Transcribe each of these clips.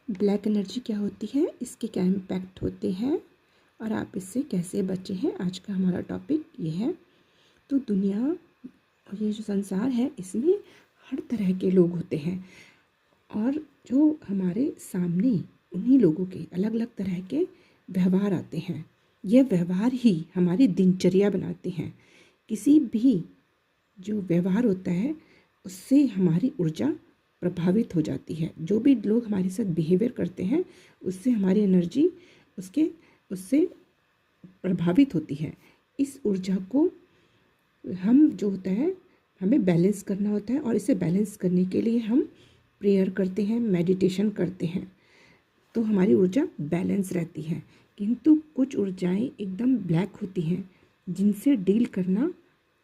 Black energy क्या होती है, इसके क्या इम्पैक्ट होते हैं और आप इससे कैसे बचे हैं, आज का हमारा टॉपिक ये है। तो दुनिया और ये जो संसार है इसमें हर तरह के लोग होते हैं और जो हमारे सामने उन्हीं लोगों के अलग अलग तरह के व्यवहार आते हैं। यह व्यवहार ही हमारी दिनचर्या बनाते हैं। किसी भी जो व्यवहार होता है उससे हमारी ऊर्जा प्रभावित हो जाती है। जो भी लोग हमारे साथ बिहेवियर करते हैं उससे हमारी एनर्जी उससे प्रभावित होती है। इस ऊर्जा को हम जो होता है हमें बैलेंस करना होता है और इसे बैलेंस करने के लिए हम प्रेयर करते हैं, मेडिटेशन करते हैं, तो हमारी ऊर्जा बैलेंस रहती है। किंतु कुछ ऊर्जाएं एकदम ब्लैक होती हैं जिनसे डील करना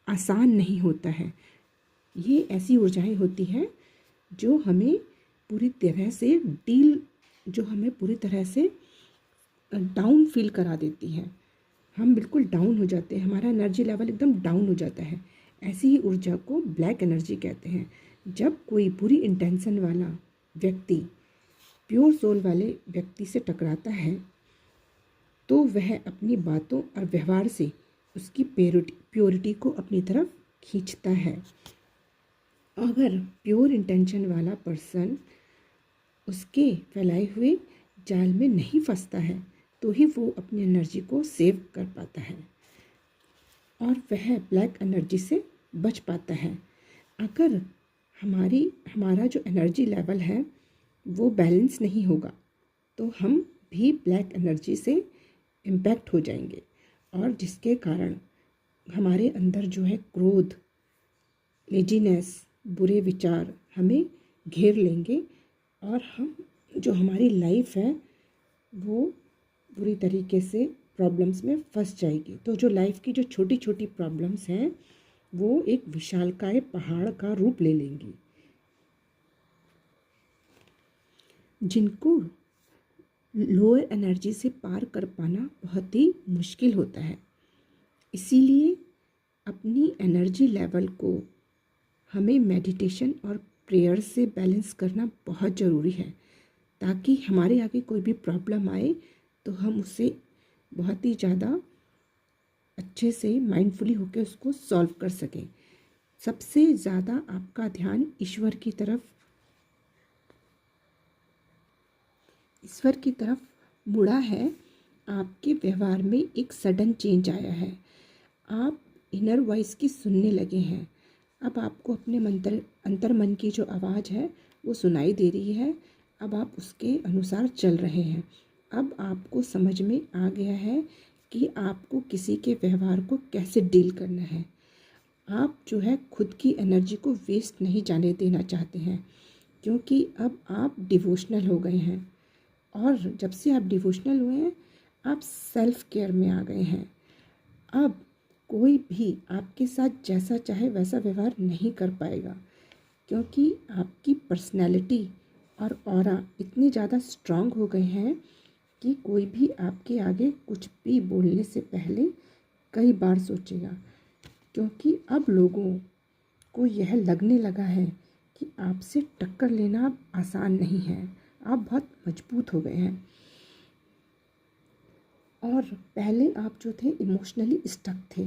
आसान नहीं होता है। ये ऐसी ऊर्जाएं होती हैं जो हमें पूरी तरह से डाउन फील करा देती है। हम बिल्कुल डाउन हो जाते हैं, हमारा एनर्जी लेवल एकदम डाउन हो जाता है। ऐसी ही ऊर्जा को ब्लैक एनर्जी कहते हैं। जब कोई बुरी इंटेंशन वाला व्यक्ति प्योर सोल वाले व्यक्ति से टकराता है तो वह अपनी बातों और व्यवहार से उसकी प्योरिटी को अपनी तरफ खींचता है। अगर प्योर इंटेंशन वाला पर्सन उसके फैलाए हुए जाल में नहीं फंसता है तो ही वो अपनी एनर्जी को सेव कर पाता है और वह ब्लैक एनर्जी से बच पाता है। अगर हमारा जो एनर्जी लेवल है वो बैलेंस नहीं होगा तो हम भी ब्लैक एनर्जी से इम्पैक्ट हो जाएंगे और जिसके कारण हमारे अंदर जो है क्रोध, लेजीनेस, बुरे विचार हमें घेर लेंगे और हमारी लाइफ है वो बुरी तरीके से प्रॉब्लम्स में फंस जाएगी। तो जो लाइफ की जो छोटी छोटी प्रॉब्लम्स हैं वो एक विशालकाय पहाड़ का रूप ले लेंगी, जिनको लोअर एनर्जी से पार कर पाना बहुत ही मुश्किल होता है। इसीलिए अपनी एनर्जी लेवल को हमें मेडिटेशन और प्रेयर से बैलेंस करना बहुत ज़रूरी है, ताकि हमारे आगे कोई भी प्रॉब्लम आए तो हम उसे बहुत ही ज़्यादा अच्छे से माइंडफुली होकर उसको सॉल्व कर सकें। सबसे ज़्यादा आपका ध्यान ईश्वर की तरफ मुड़ा है। आपके व्यवहार में एक सडन चेंज आया है, आप इनर वॉइस की सुनने लगे हैं। अब आपको अपने अंतर मन की जो आवाज़ है वो सुनाई दे रही है। अब आप उसके अनुसार चल रहे हैं। अब आपको समझ में आ गया है कि आपको किसी के व्यवहार को कैसे डील करना है। आप जो है खुद की एनर्जी को वेस्ट नहीं जाने देना चाहते हैं, क्योंकि अब आप डिवोशनल हो गए हैं और जब से आप डिवोशनल हुए हैं आप सेल्फ केयर में आ गए हैं। अब कोई भी आपके साथ जैसा चाहे वैसा व्यवहार नहीं कर पाएगा, क्योंकि आपकी पर्सनैलिटी और ऑरा इतने ज़्यादा स्ट्रांग हो गए हैं कि कोई भी आपके आगे कुछ भी बोलने से पहले कई बार सोचेगा। क्योंकि अब लोगों को यह लगने लगा है कि आपसे टक्कर लेना आसान नहीं है, आप बहुत मजबूत हो गए हैं। और पहले आप जो थे इमोशनली स्टक थे,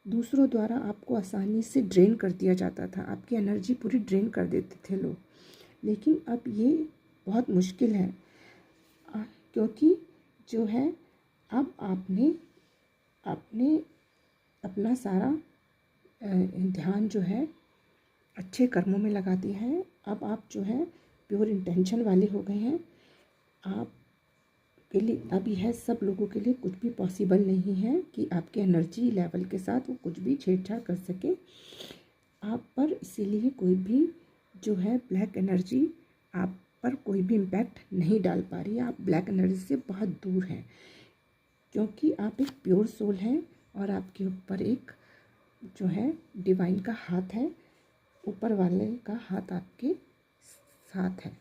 दूसरों द्वारा आपको आसानी से ड्रेन कर दिया जाता था, आपकी एनर्जी पूरी ड्रेन कर देते थे लोग। लेकिन अब ये बहुत मुश्किल है, क्योंकि जो है अब आपने अपना सारा ध्यान जो है अच्छे कर्मों में लगा दिया है। अब आप जो है प्योर इंटेंशन वाले हो गए हैं। आप के लिए अब यह सब लोगों के लिए कुछ भी पॉसिबल नहीं है कि आपके एनर्जी लेवल के साथ वो कुछ भी छेड़छाड़ कर सके आप पर। इसीलिए कोई भी जो है ब्लैक एनर्जी आप पर कोई भी इम्पैक्ट नहीं डाल पा रही है। आप ब्लैक एनर्जी से बहुत दूर हैं, क्योंकि आप एक प्योर सोल हैं और आपके ऊपर एक जो है डिवाइन का हाथ है, ऊपर वाले का हाथ आपके साथ है।